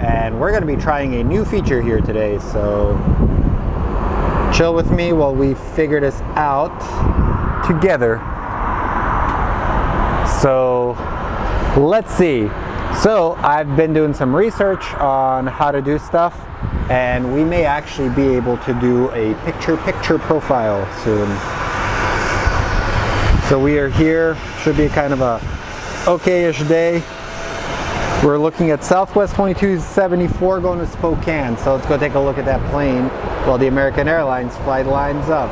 and we're going to be trying a new feature here today, so chill with me while we figure this out together. So let's see. So I've been doing some research on how to do stuff, and we may actually be able to do a picture profile soon. So we are here, should be kind of a okay-ish day. We're looking at Southwest 2274 going to Spokane. So let's go take a look at that plane while the American Airlines flight lines up.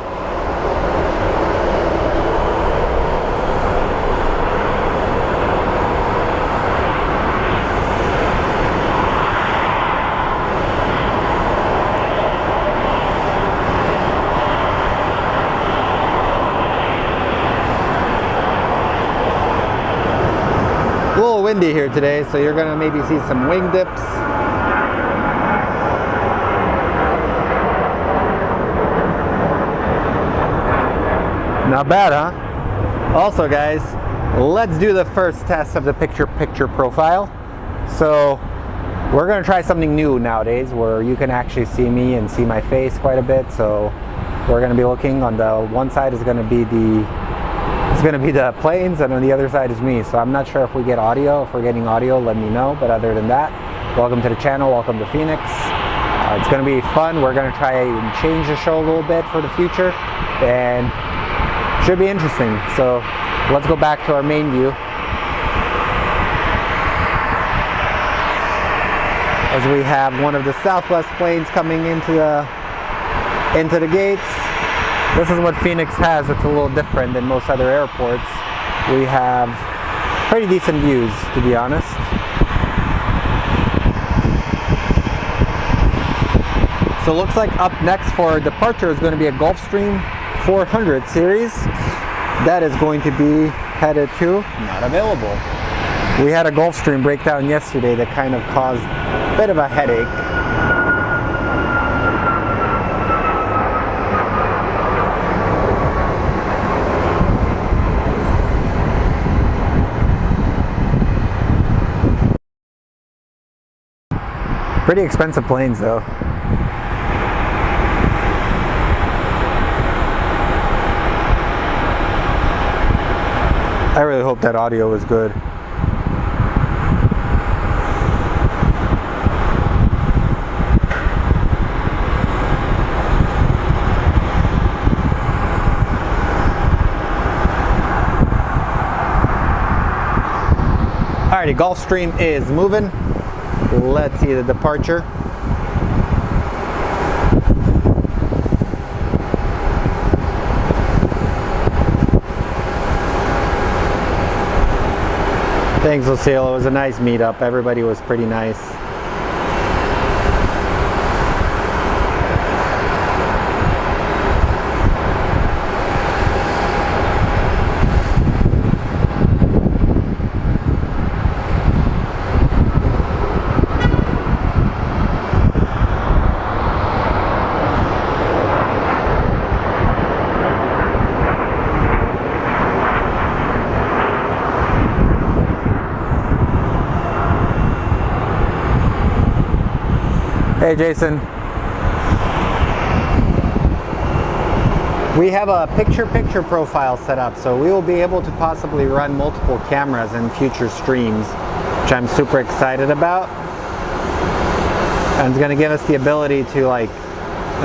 A little windy here today, so you're gonna maybe see some wing dips. Not bad, huh? Also guys, let's do the first test of the picture profile. So we're gonna try something new nowadays where you can actually see me and see my face quite a bit. So we're gonna be looking on the one side is gonna be the planes, and on the other side is me. So I'm not sure if we get audio. If we're getting audio, let me know. But other than that, welcome to the channel, welcome to Phoenix. It's going to be fun. We're going to try and change the show a little bit for the future, and should be interesting. So let's go back to our main view. As we have one of the Southwest planes coming into the gates. This is what Phoenix has. It's a little different than most other airports. We have pretty decent views, to be honest. So it looks like up next for departure is going to be a Gulfstream 400 series. That is going to be headed to not available. We had a Gulfstream breakdown yesterday that kind of caused a bit of a headache. Pretty expensive planes though. I really hope that audio is good. Alrighty, Gulfstream is moving. Let's see the departure. Thanks, Lucille. It was a nice meetup. Everybody was pretty nice. Hey Jason. We have a picture profile set up, so we will be able to possibly run multiple cameras in future streams, which I'm super excited about. And it's going to give us the ability to, like,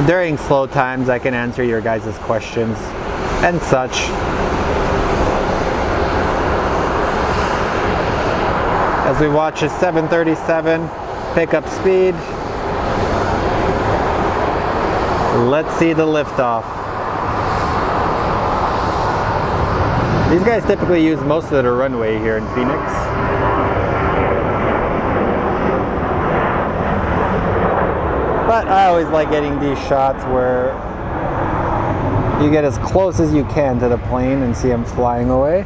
during slow times, I can answer your guys' questions and such. As we watch a 737 pick up speed. Let's see the liftoff. These guys typically use most of the runway here in Phoenix. But I always like getting these shots where you get as close as you can to the plane and see them flying away.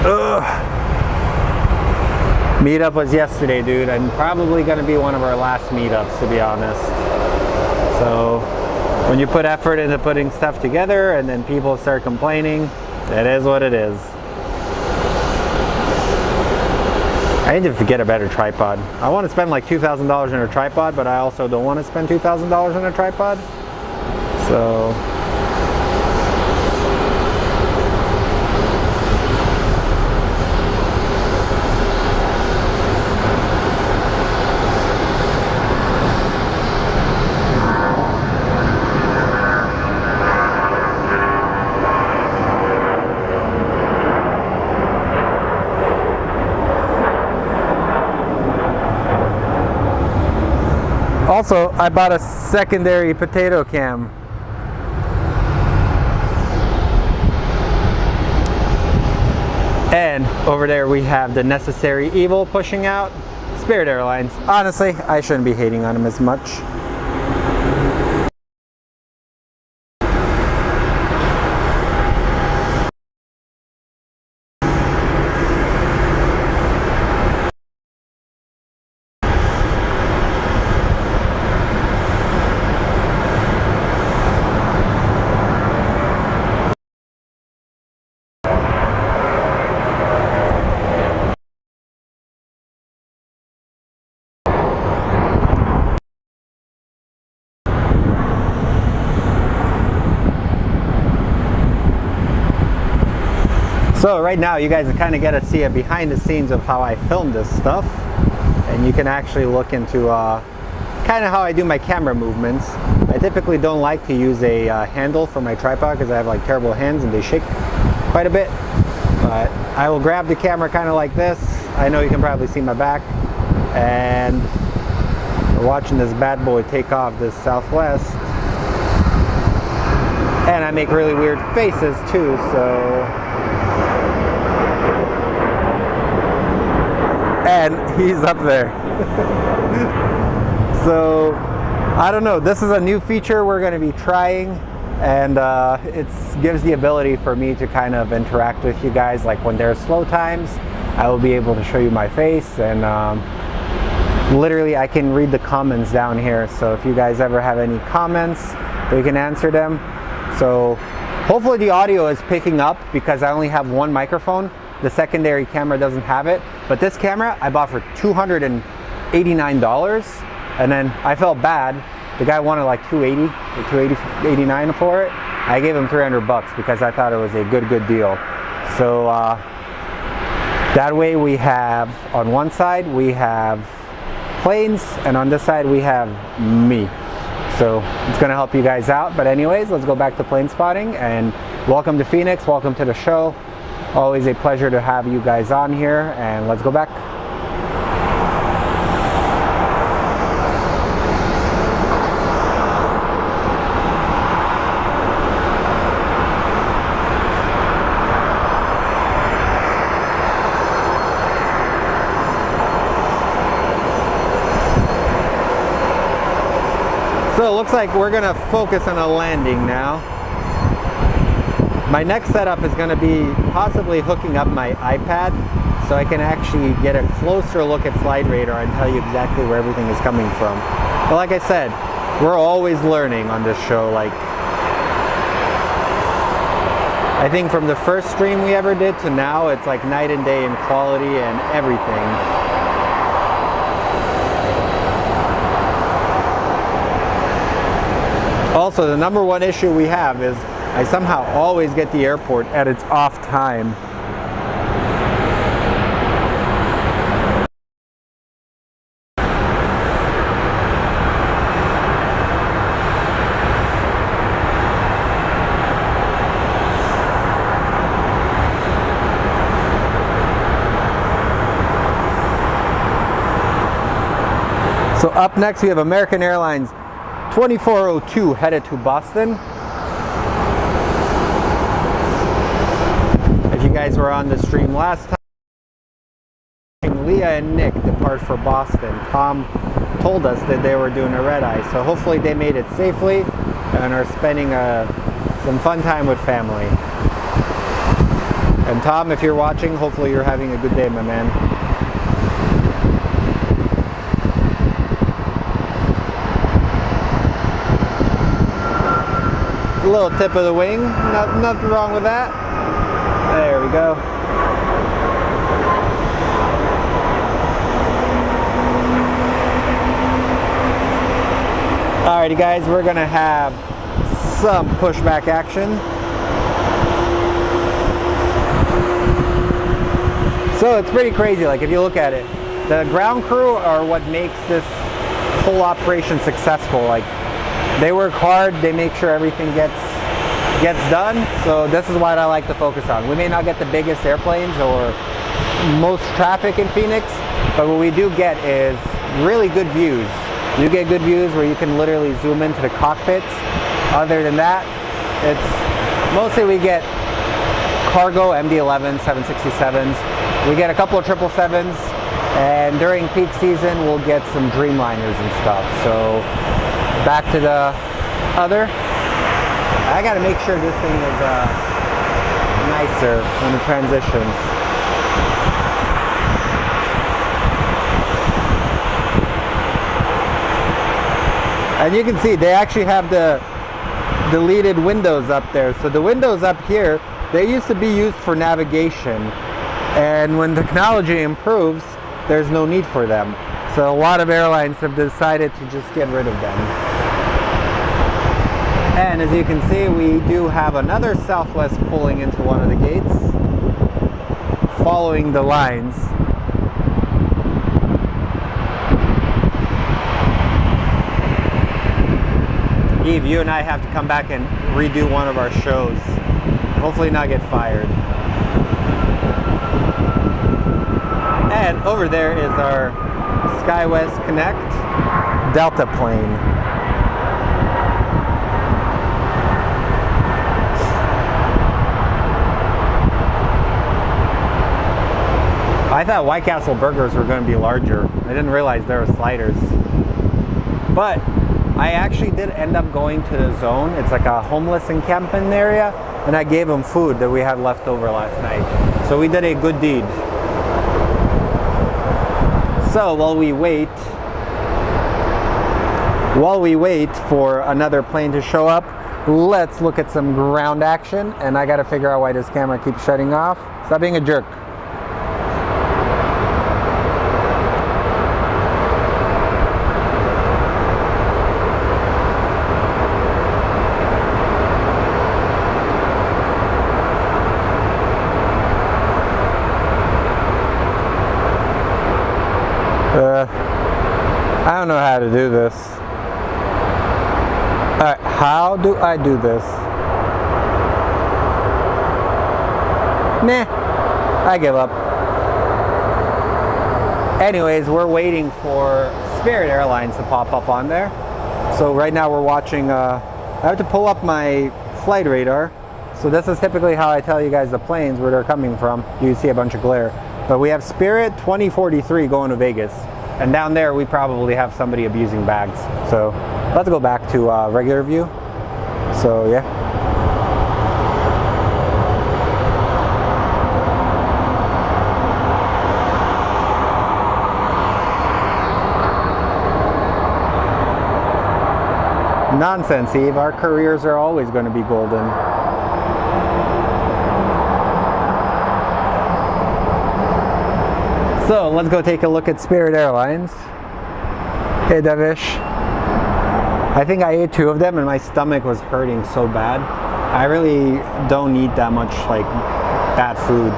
Ugh. Meetup was yesterday, dude, and probably going to be one of our last meetups, to be honest. So when you put effort into putting stuff together and then people start complaining, it is what it is. I need to get a better tripod. I want to spend like $2,000 in a tripod, but I also don't want to spend $2,000 in a tripod. So also, I bought a secondary potato cam. And over there we have the Necessary Evil pushing out. Spirit Airlines. Honestly, I shouldn't be hating on them as much. So right now you guys kind of get to see a behind the scenes of how I film this stuff, and you can actually look into kind of how I do my camera movements. I typically don't like to use a handle for my tripod because I have like terrible hands and they shake quite a bit, but I will grab the camera kind of like this. I know you can probably see my back, and we're watching this bad boy take off this Southwest, and I make really weird faces too, so. And he's up there. So I don't know, this is a new feature we're going to be trying, and it gives the ability for me to kind of interact with you guys. Like when there's slow times, I will be able to show you my face, and literally I can read the comments down here, so if you guys ever have any comments, we can answer them. So hopefully the audio is picking up because I only have one microphone. The secondary camera doesn't have it, but this camera I bought for $289, and then I felt bad. The guy wanted like $280 or $289 for it. I gave him $300 because I thought it was a good deal. So that way we have, on one side we have planes, and on this side we have me. So it's gonna help you guys out. But anyways, let's go back to plane spotting, and welcome to Phoenix, welcome to the show. Always a pleasure to have you guys on here, and let's go back. So it looks like we're gonna focus on a landing now. My next setup is going to be possibly hooking up my iPad so I can actually get a closer look at Flight Radar and tell you exactly where everything is coming from. But like I said, we're always learning on this show. Like, I think from the first stream we ever did to now, it's like night and day in quality and everything. Also, the number one issue we have is I somehow always get the airport at its off time. So up next we have American Airlines 2402 headed to Boston. You guys were on the stream last time. Leah and Nick depart for Boston. Tom told us that they were doing a red eye, so hopefully they made it safely and are spending some fun time with family. And Tom, if you're watching, hopefully you're having a good day, my man. A little tip of the wing, nothing wrong with that. There we go. Alrighty guys, we're gonna have some pushback action. So it's pretty crazy, like if you look at it. The ground crew are what makes this whole operation successful. Like they work hard, they make sure everything gets done. So this is what I like to focus on. We may not get the biggest airplanes or most traffic in Phoenix, but what we do get is really good views. You get good views where you can literally zoom into the cockpits. Other than that, it's mostly we get cargo MD-11s, 767s. We get a couple of 777s, and during peak season, we'll get some Dreamliners and stuff. So back to the other. I gotta make sure this thing is nicer when it transitions. And you can see they actually have the deleted windows up there. So the windows up here, they used to be used for navigation. And when technology improves, there's no need for them. So a lot of airlines have decided to just get rid of them. And as you can see, we do have another Southwest pulling into one of the gates, following the lines. Eve, you and I have to come back and redo one of our shows. Hopefully not get fired. And over there is our SkyWest Connect Delta plane. I thought White Castle burgers were going to be larger. I didn't realize there were sliders. But I actually did end up going to the zone. It's like a homeless encampment area, and I gave them food that we had left over last night. So we did a good deed. So while we wait for another plane to show up, let's look at some ground action. And I got to figure out why this camera keeps shutting off. Stop being a jerk. I don't know how to do this. Alright, how do I do this? Nah, I give up. Anyways, we're waiting for Spirit Airlines to pop up on there. So right now we're watching, I have to pull up my flight radar. So this is typically how I tell you guys the planes, where they're coming from. You see a bunch of glare. But we have Spirit 2043 going to Vegas. And down there, we probably have somebody abusing bags. So let's go back to regular view. So yeah. Nonsense, Eve. Our careers are always going to be golden. So let's go take a look at Spirit Airlines. Hey Devish. I think I ate 2 of them and my stomach was hurting so bad. I really don't eat that much like bad food.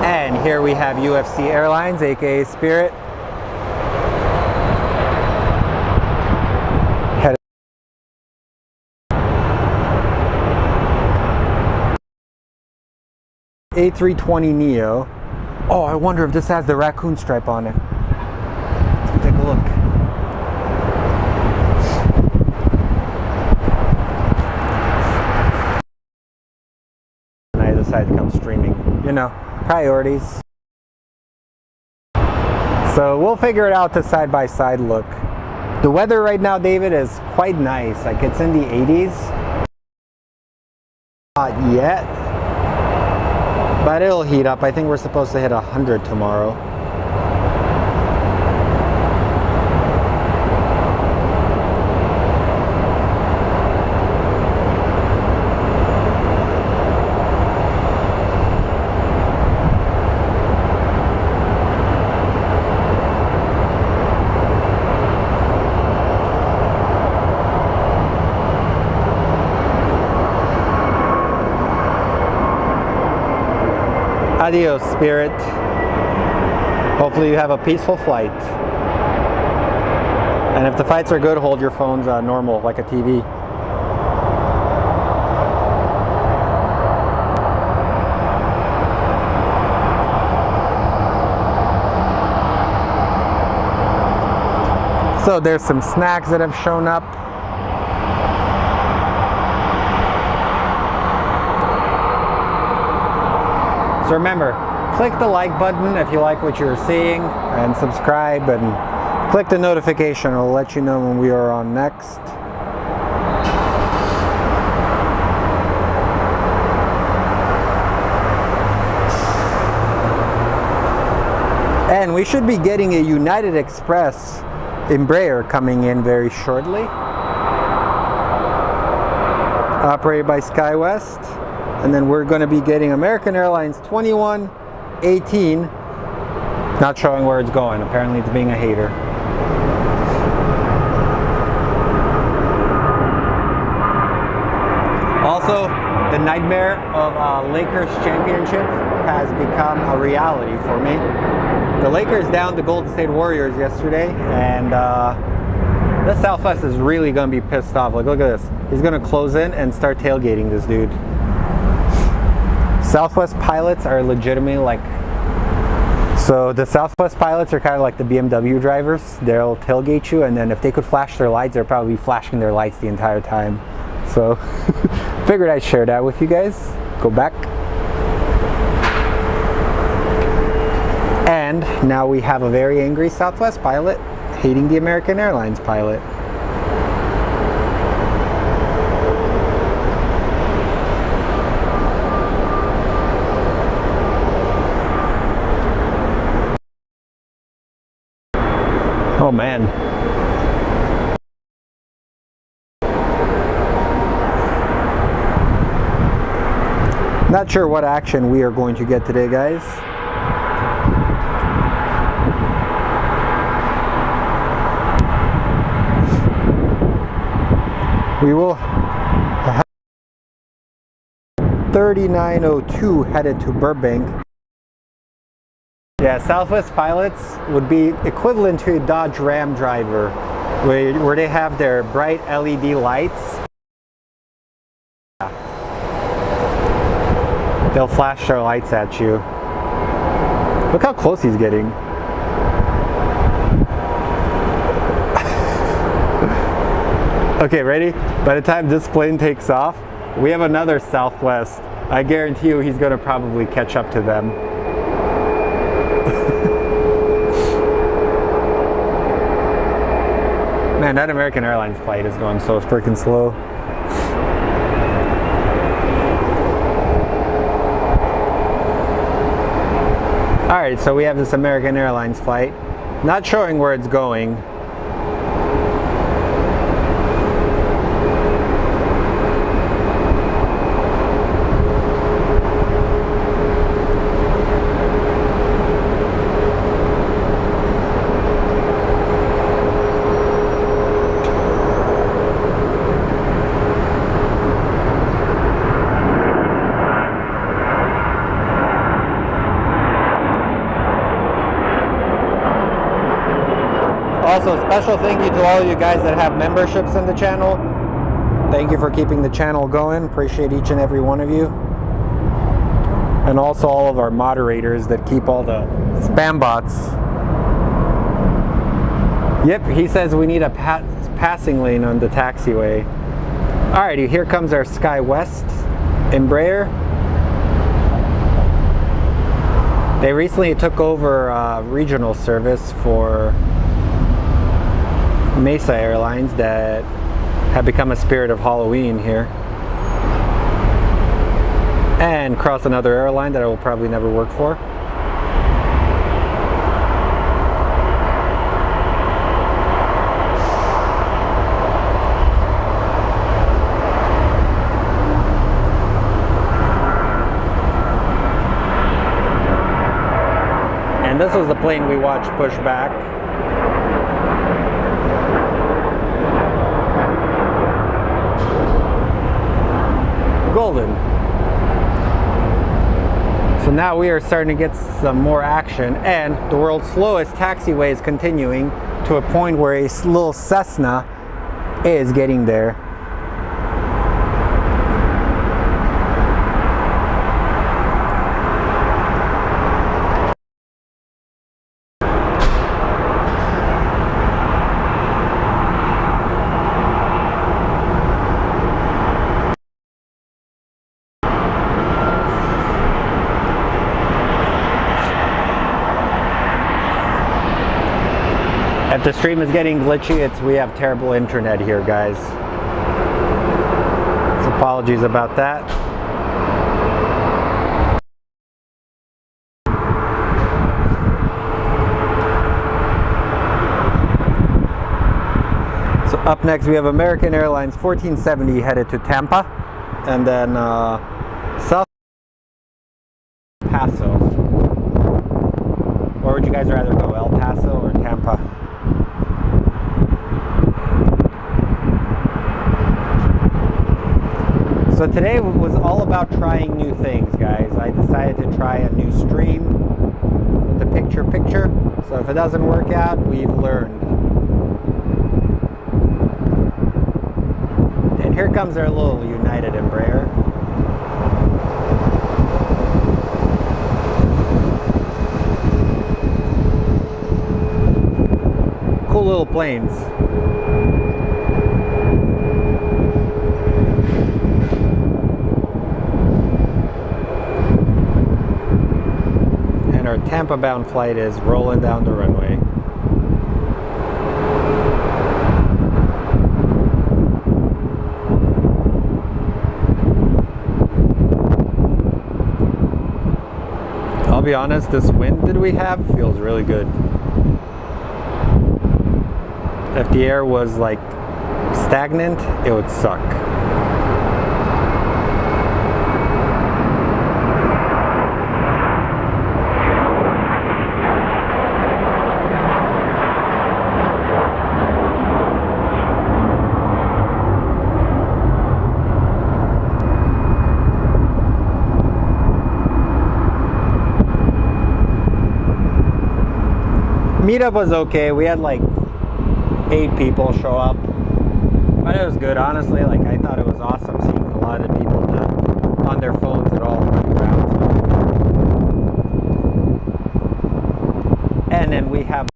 And here we have UFC Airlines, aka Spirit. A320neo. Oh, I wonder if this has the raccoon stripe on it. Let's take a look. And I decided to come streaming. You know, priorities. So we'll figure it out, the side-by-side look. The weather right now, David, is quite nice. Like it's in the 80s. Not yet. But it'll heat up. I think we're supposed to hit 100 tomorrow. Adios, Spirit. Hopefully you have a peaceful flight. And if the flights are good, hold your phones normal, like a TV. So there's some snacks that have shown up. So remember, click the like button if you like what you're seeing, and subscribe, and click the notification. It'll let you know when we are on next. And we should be getting a United Express Embraer coming in very shortly, operated by SkyWest. And then we're going to be getting American Airlines 2118, not showing where it's going. Apparently it's being a hater. Also, the nightmare of Lakers championship has become a reality for me. The Lakers downed the Golden State Warriors yesterday, and this Southwest is really going to be pissed off. Like, look at this. He's going to close in and start tailgating this dude. Southwest pilots are legitimately like, so the Southwest pilots are kind of like the BMW drivers. They'll tailgate you, and then if they could flash their lights, they're probably flashing their lights the entire time. So figured I'd share that with you guys. Go back. And now we have a very angry Southwest pilot hating the American Airlines pilot. Oh man. Not sure what action we are going to get today, guys. We will have 3902 headed to Burbank. Yeah, Southwest pilots would be equivalent to a Dodge Ram driver, where they have their bright LED lights. They'll flash their lights at you. Look how close he's getting. Okay, ready? By the time this plane takes off, we have another Southwest. I guarantee you he's going to probably catch up to them. Man, that American Airlines flight is going so freaking slow. Alright, so we have this American Airlines flight. Not showing where it's going. Also, special thank you to all of you guys that have memberships in the channel. Thank you for keeping the channel going. Appreciate each and every one of you. And also all of our moderators that keep all the spam bots. Yep, he says we need a passing lane on the taxiway. Alrighty, here comes our SkyWest Embraer. They recently took over regional service for Mesa Airlines that have become a spirit of Halloween here. And cross another airline that I will probably never work for. And this was the plane we watched push back. Golden. So now we are starting to get some more action, and the world's slowest taxiway is continuing to a point where a little Cessna is getting there. If the stream is getting glitchy, we have terrible internet here, guys. So apologies about that. So up next we have American Airlines 1470 headed to Tampa, and then South Paso. Where would you guys rather go, El Paso or Tampa? So today was all about trying new things, guys. I decided to try a new stream with the picture-picture. So if it doesn't work out, we've learned. And here comes our little United Embraer. Cool little planes. And our Tampa bound flight is rolling down the runway. I'll be honest, this wind that we have feels really good. If the air was like stagnant, it would suck. Meetup was okay. We had like 8 people show up, but it was good, honestly. Like, I thought it was awesome seeing a lot of people not on their phones at all running around. And then we have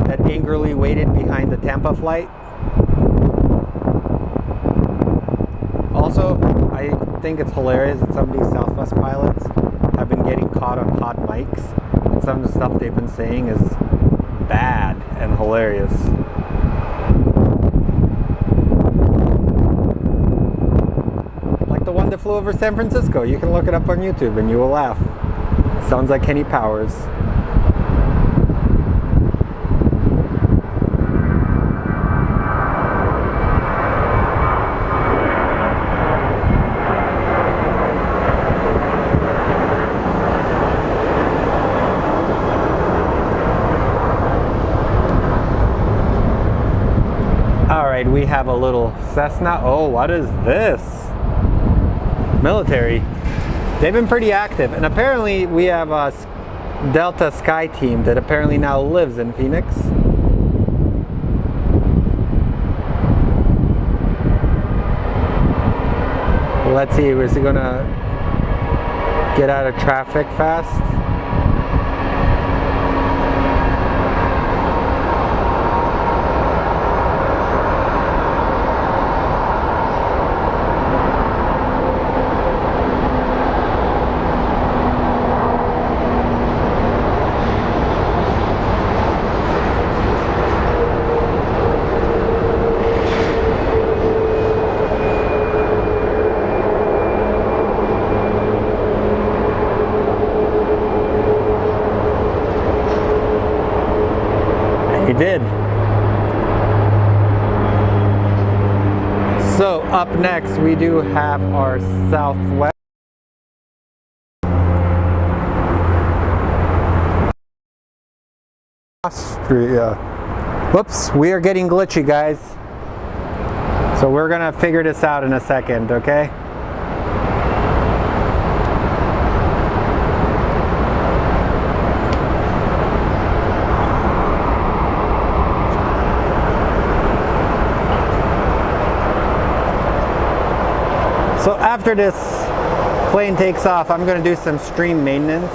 that angrily waited behind the Tampa flight. Also, I think it's hilarious that some of these Southwest pilots have been getting caught on hot mics, and some of the stuff they've been saying is bad and hilarious. Like the one that flew over San Francisco. You can look it up on YouTube and you will laugh. Sounds like Kenny Powers. We have a little Cessna. Oh, what is this? Military. They've been pretty active, and apparently we have a Delta Sky team that apparently now lives in Phoenix. Let's see, is he gonna get out of traffic fast? He did. So up next we do have our Southwest. Austria. Whoops, we are getting glitchy, guys. So we're gonna figure this out in a second, okay? So after this plane takes off, I'm going to do some stream maintenance.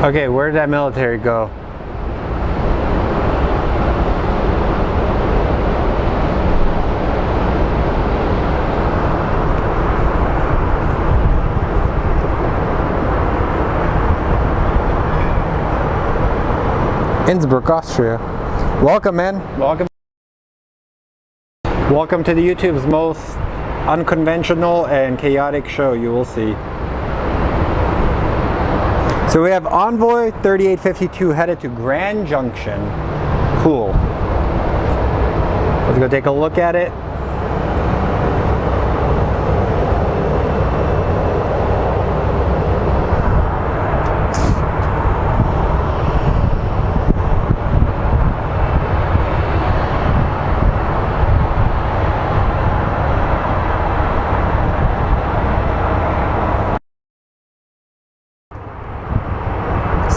Okay, where did that military go? Innsbruck, Austria. Welcome, man. Welcome. Welcome to the YouTube's most unconventional and chaotic show you will see. So we have Envoy 3852 headed to Grand Junction. Cool. Let's go take a look at it.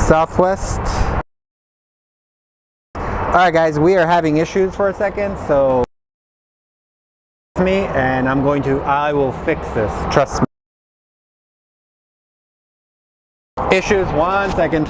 Southwest. Alright guys, we are having issues for a second, so me and I will fix this, trust me. Issues, 1 second.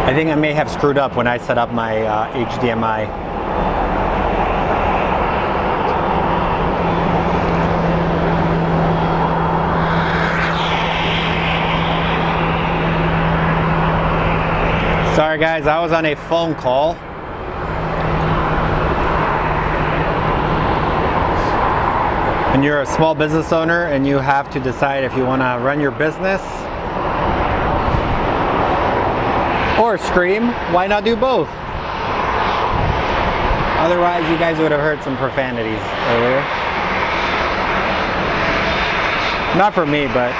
I think I may have screwed up when I set up my HDMI. Sorry guys, I was on a phone call. And you're a small business owner and you have to decide if you want to run your business or stream. Why not do both? Otherwise, you guys would have heard some profanities earlier. Not for me, but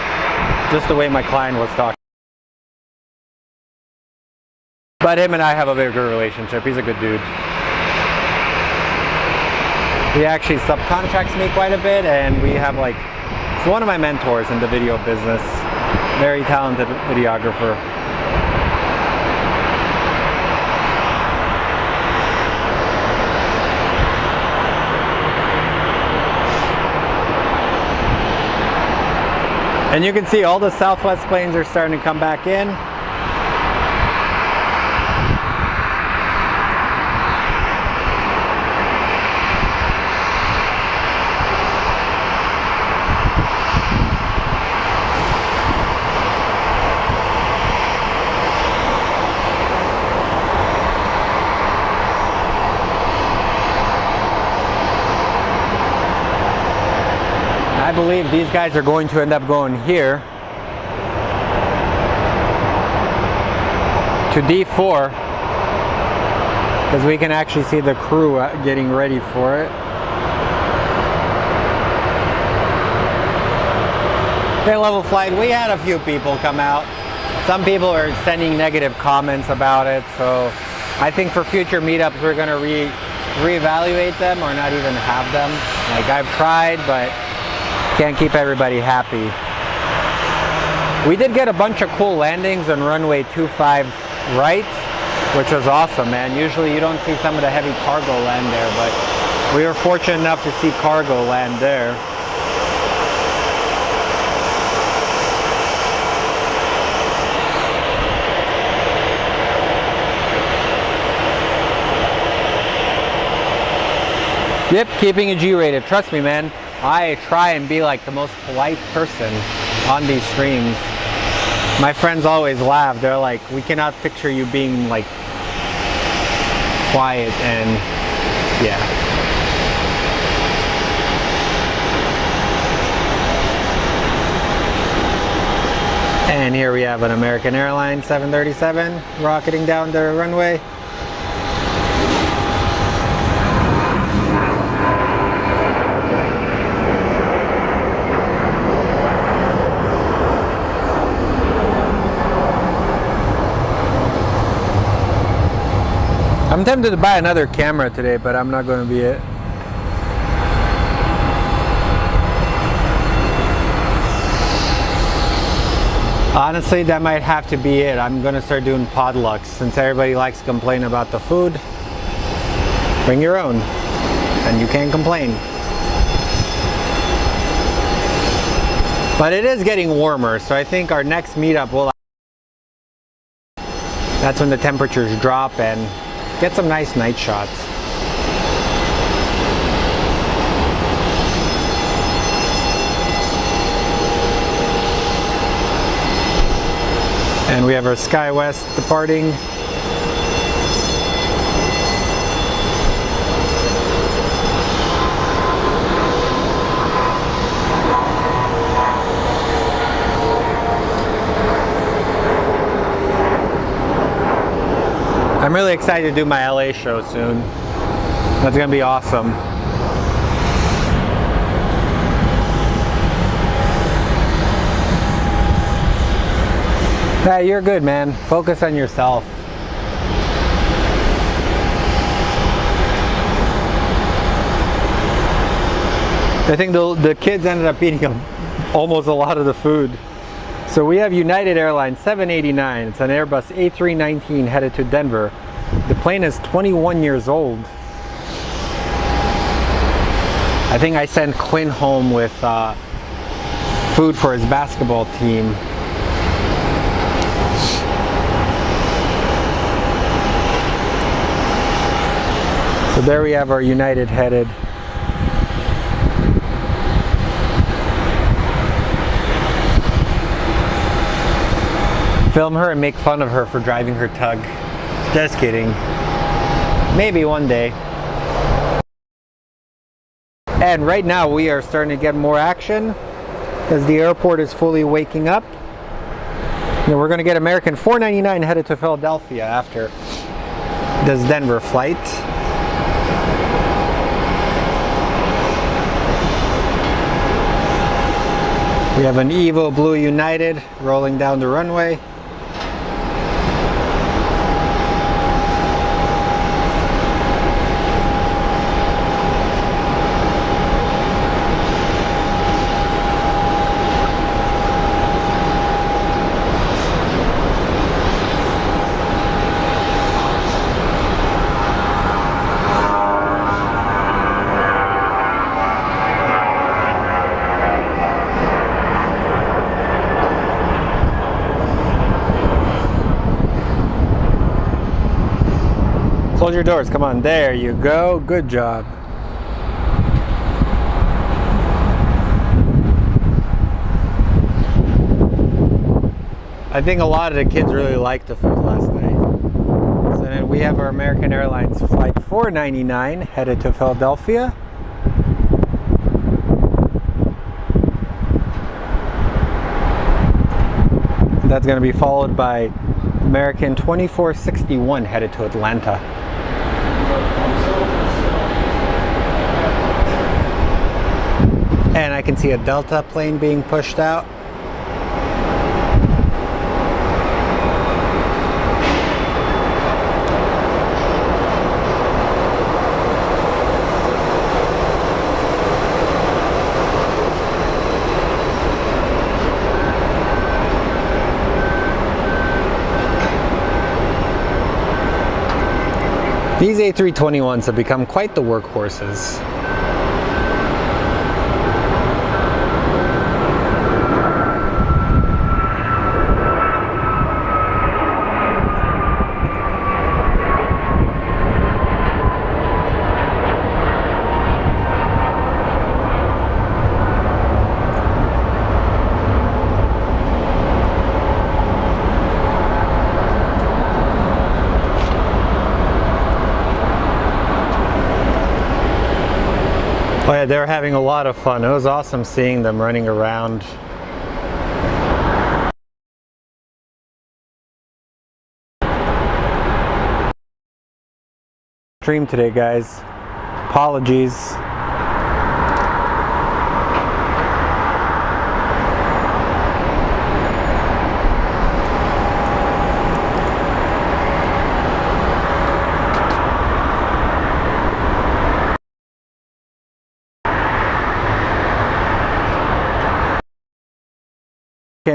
just the way my client was talking. But him and I have a very good relationship. He's a good dude. He actually subcontracts me quite a bit, and we have like, it's one of my mentors in the video business. Very talented videographer. And you can see all the southwest planes are starting to come back in. I believe these guys are going to end up going here to D4 because we can actually see the crew getting ready for it. Hey, level flight, we had a few people come out. Some people are sending negative comments about it, so I think for future meetups we're going to reevaluate them or not even have them. Like, I've tried, but can't keep everybody happy. We did get a bunch of cool landings on runway 25 right, which was awesome, man. Usually you don't see some of the heavy cargo land there, but we were fortunate enough to see cargo land there. Yep, keeping it G-rated. Trust me, man. I try and be like the most polite person on these streams. My friends always laugh. They're like, we cannot picture you being like quiet and yeah. And here we have an American Airlines 737 rocketing down the runway. I'm tempted to buy another camera today, but I'm not going to be it. Honestly, that might have to be it. I'm going to start doing potlucks since everybody likes to complain about the food. Bring your own, and you can't complain. But it is getting warmer, so I think our next meetup will. That's when the temperatures drop and get some nice night shots. And we have our SkyWest departing. I'm really excited to do my LA show soon. That's gonna be awesome. Hey, you're good, man. Focus on yourself. I think the kids ended up eating almost a lot of the food. So we have United Airlines 789. It's an Airbus A319 headed to Denver. The plane is 21 years old. I think I sent Quinn home with food for his basketball team. So there we have our United headed. Film her and make fun of her for driving her tug. Just kidding. Maybe one day. And right now we are starting to get more action as the airport is fully waking up. And we're going to get American 499 headed to Philadelphia after this Denver flight. We have an Evo Blue United rolling down the runway. Close your doors, come on, there you go, good job. I think a lot of the kids really liked the food last night. So then we have our American Airlines Flight 499 headed to Philadelphia. That's going to be followed by American 2461 headed to Atlanta. And I can see a Delta plane being pushed out. These A321s have become quite the workhorses. Oh yeah, they were having a lot of fun. It was awesome seeing them running around. Stream today, guys. Apologies.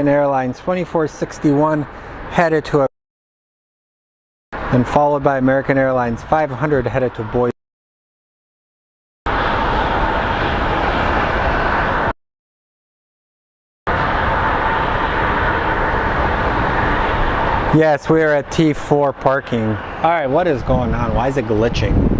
Airlines 2461 headed to and followed by American Airlines 500 headed to Boise. Yes, we are at T4 parking. Alright, what is going on? Why is it glitching?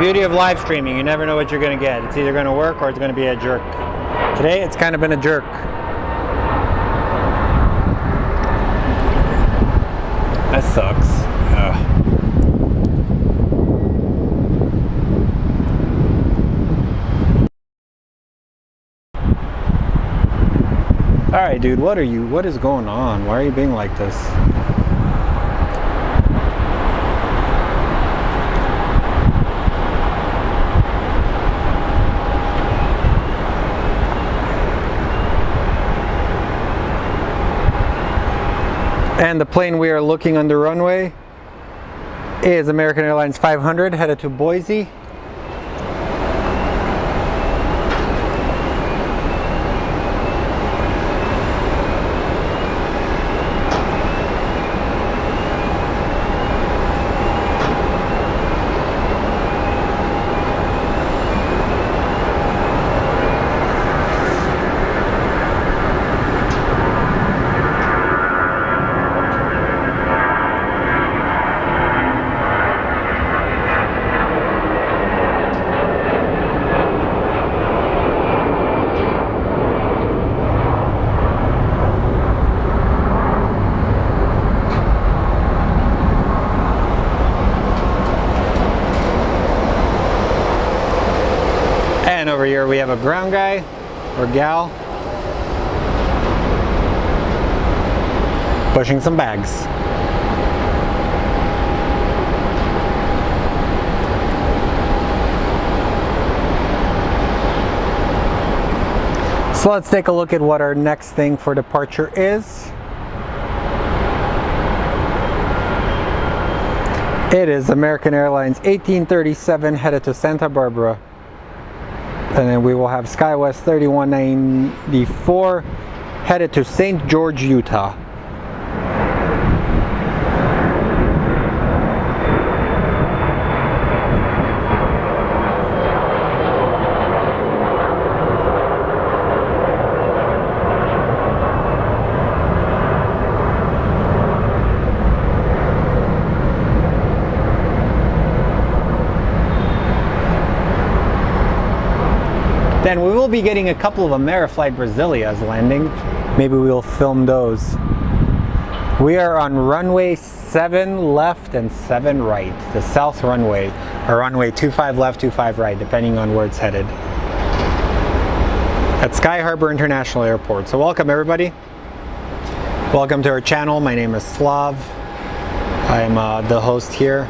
Beauty of live streaming, you never know what you're going to get. It's either going to work or it's going to be a jerk. Today it's kind of been a jerk. That sucks. Alright dude, what is going on? Why are you being like this? And the plane we are looking on the runway is American Airlines 500 headed to Boise. And over here we have a ground guy or gal pushing some bags. So let's take a look at what our next thing for departure is. It is American Airlines 1837 headed to Santa Barbara. And then we will have SkyWest 3194 headed to St. George, Utah. Then we will be getting a couple of Ameriflight Brasilias landing. Maybe we'll film those. We are on runway 7 left and 7 right, the south runway, or runway 25 left, 25 right, depending on where it's headed. At Sky Harbor International Airport. So welcome everybody. Welcome to our channel. My name is Slav. I am the host here.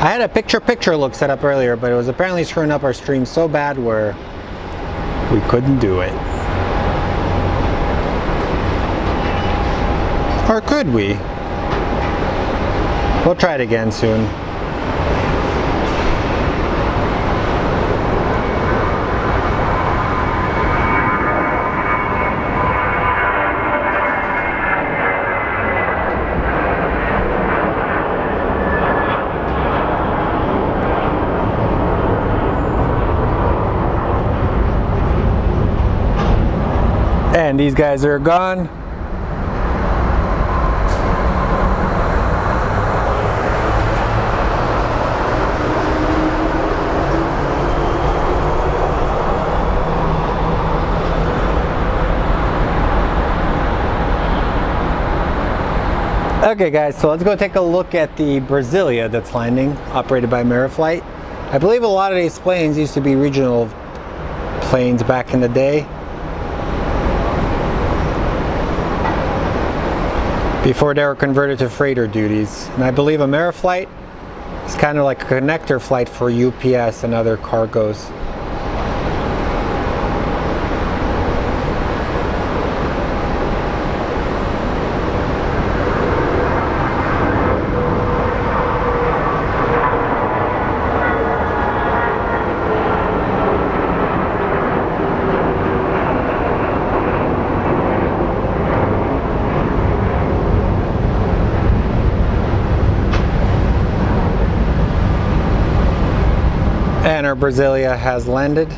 I had a picture look set up earlier, but it was apparently screwing up our stream so bad where we couldn't do it. Or could we? We'll try it again soon. And these guys are gone. Okay guys, so let's go take a look at the Brasilia that's landing, operated by Ameriflight. I believe a lot of these planes used to be regional planes back in the day, before they were converted to freighter duties. And I believe Ameriflight is kind of like a connector flight for UPS and other cargos. And our Brasilia has landed.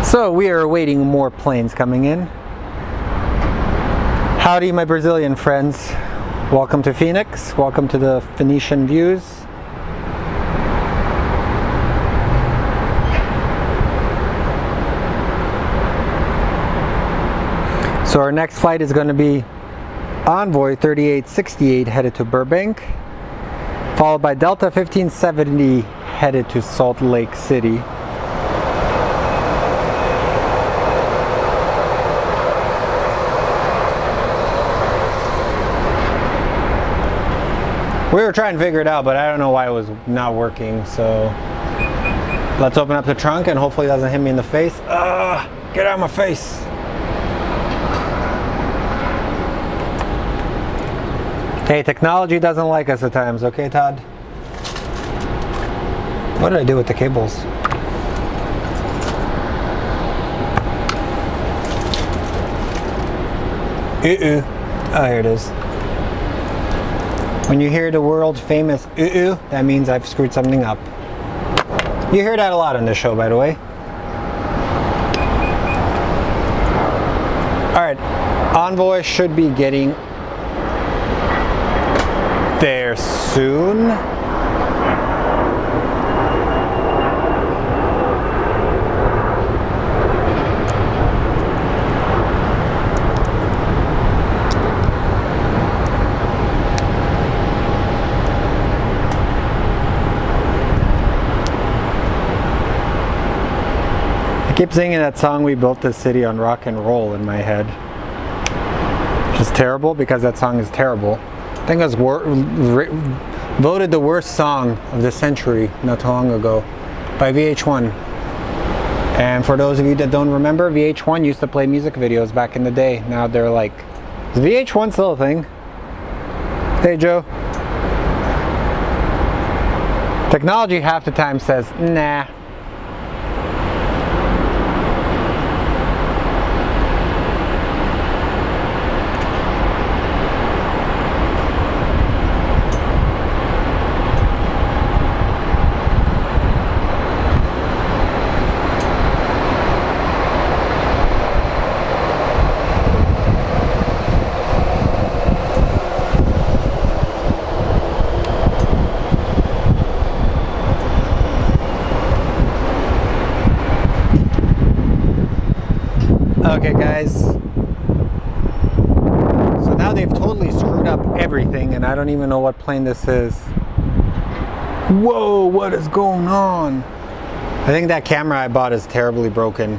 So we are awaiting more planes coming in. Howdy my Brazilian friends. Welcome to Phoenix. Welcome to the Phoenician views. So our next flight is going to be Envoy 3868 headed to Burbank, followed by Delta 1570 headed to Salt Lake City. We were trying to figure it out, but I don't know why it was not working, so let's open up the trunk and hopefully it doesn't hit me in the face. Get out of my face. Hey, technology doesn't like us at times, okay, Todd? What did I do with the cables? Oh, here it is. When you hear the world famous that means I've screwed something up. You hear that a lot on this show, by the way. Alright, Envoy should be getting there soon. I keep singing that song, We Built This City on Rock and Roll, in my head. Which is terrible because that song is terrible. I think it was voted the worst song of the century not too long ago by VH1. And for those of you that don't remember, VH1 used to play music videos back in the day. Now they're like, is VH1 still a thing? Hey Joe. Technology half the time says, nah. Okay guys, so now they've totally screwed up everything and I don't even know what plane this is. Whoa, what is going on? I think that camera I bought is terribly broken.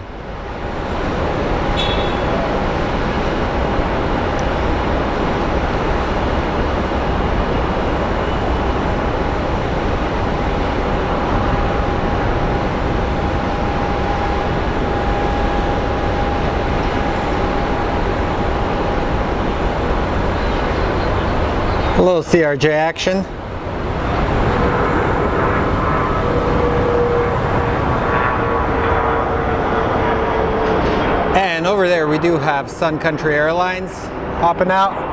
A little CRJ action. And over there we do have Sun Country Airlines popping out.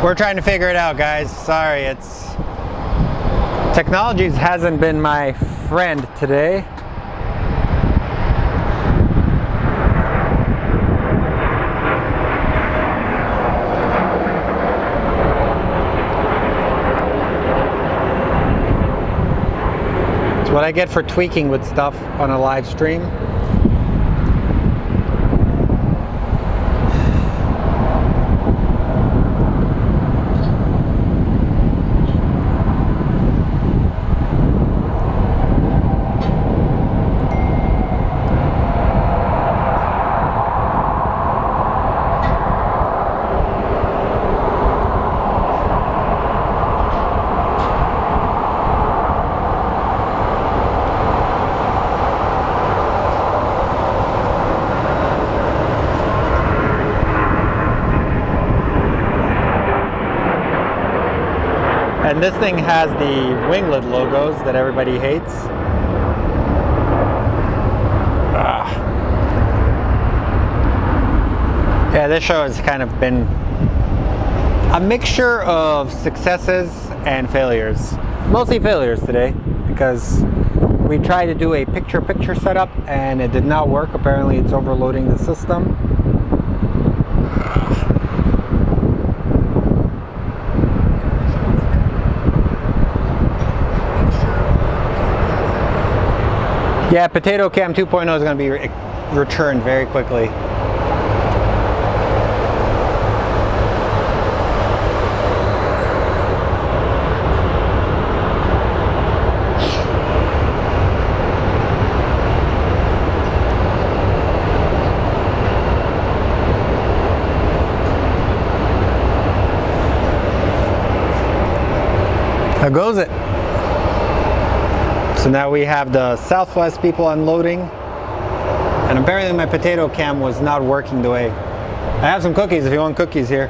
We're trying to figure it out, guys. Sorry, technology hasn't been my friend today. It's what I get for tweaking with stuff on a live stream. And this thing has the winglet logos that everybody hates. Yeah, this show has kind of been a mixture of successes and failures. Mostly failures today, because we tried to do a picture-picture setup and it did not work. Apparently it's overloading the system. Yeah, Potato Cam 2.0 is going to be returned very quickly. How goes it? So now we have the Southwest people unloading, and apparently my potato cam was not working the way. I have some cookies if you want cookies here.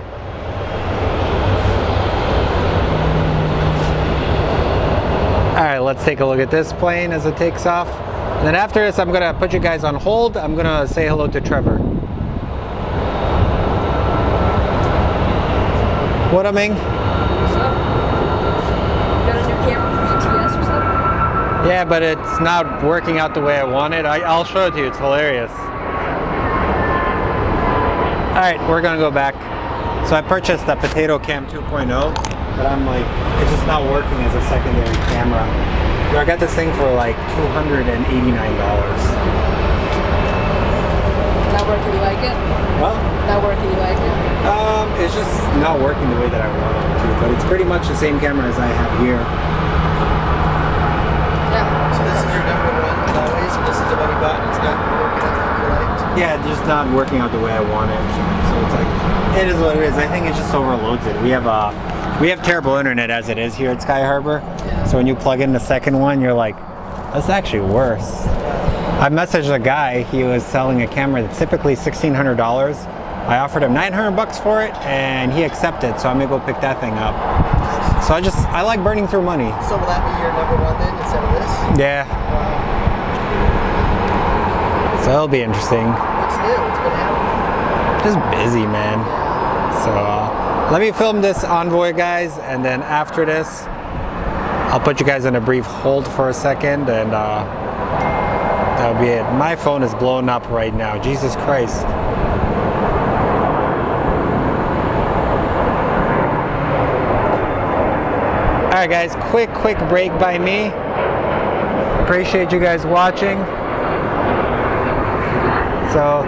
Alright, let's take a look at this plane as it takes off. And then after this, I'm gonna put you guys on hold. I'm gonna say hello to Trevor. What up, Ming? What's up? You got a new camera from ETS or something? Yeah, but it's not working out the way I wanted. I'll show it to you. It's hilarious. Alright, we're gonna go back. So I purchased the Potato Cam 2.0, but I'm like, it's just not working as a secondary camera. I got this thing for like $289. Not working, you like it? Well, Not working, you like it? it's just not working the way that I wanted it to, but it's pretty much the same camera as I have here. Yeah. So this is your number one always, and this is the one you bought, and it's not working as you liked? Yeah, just not working out the way I wanted. So it's like, it is what it is. I think it just overloads it. We have terrible internet as it is here at Sky Harbor. Yeah. So when you plug in the second one, you're like, that's actually worse. I messaged a guy. He was selling a camera that's typically $1,600. I offered him $900 for it, and he accepted. So I'm gonna go pick that thing up. So I like burning through money. So will that be your number one then instead of this? Yeah. Wow. So it'll be interesting. What's new? What's been happening? Just busy, man. So let me film this Envoy, guys, and then after this, I'll put you guys on a brief hold for a second, and that'll be it. My phone is blowing up right now. Jesus Christ. Alright guys, quick break by me. Appreciate you guys watching. So,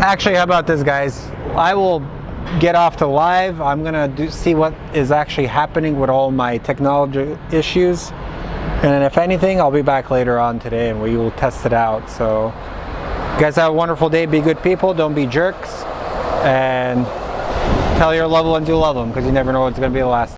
actually, how about this, guys? I will get off to live. I'm gonna see what is actually happening with all my technology issues. And if anything, I'll be back later on today and we will test it out. So, you guys have a wonderful day. Be good people. Don't be jerks. And tell your loved ones you love them, because you never know what's going to be the last.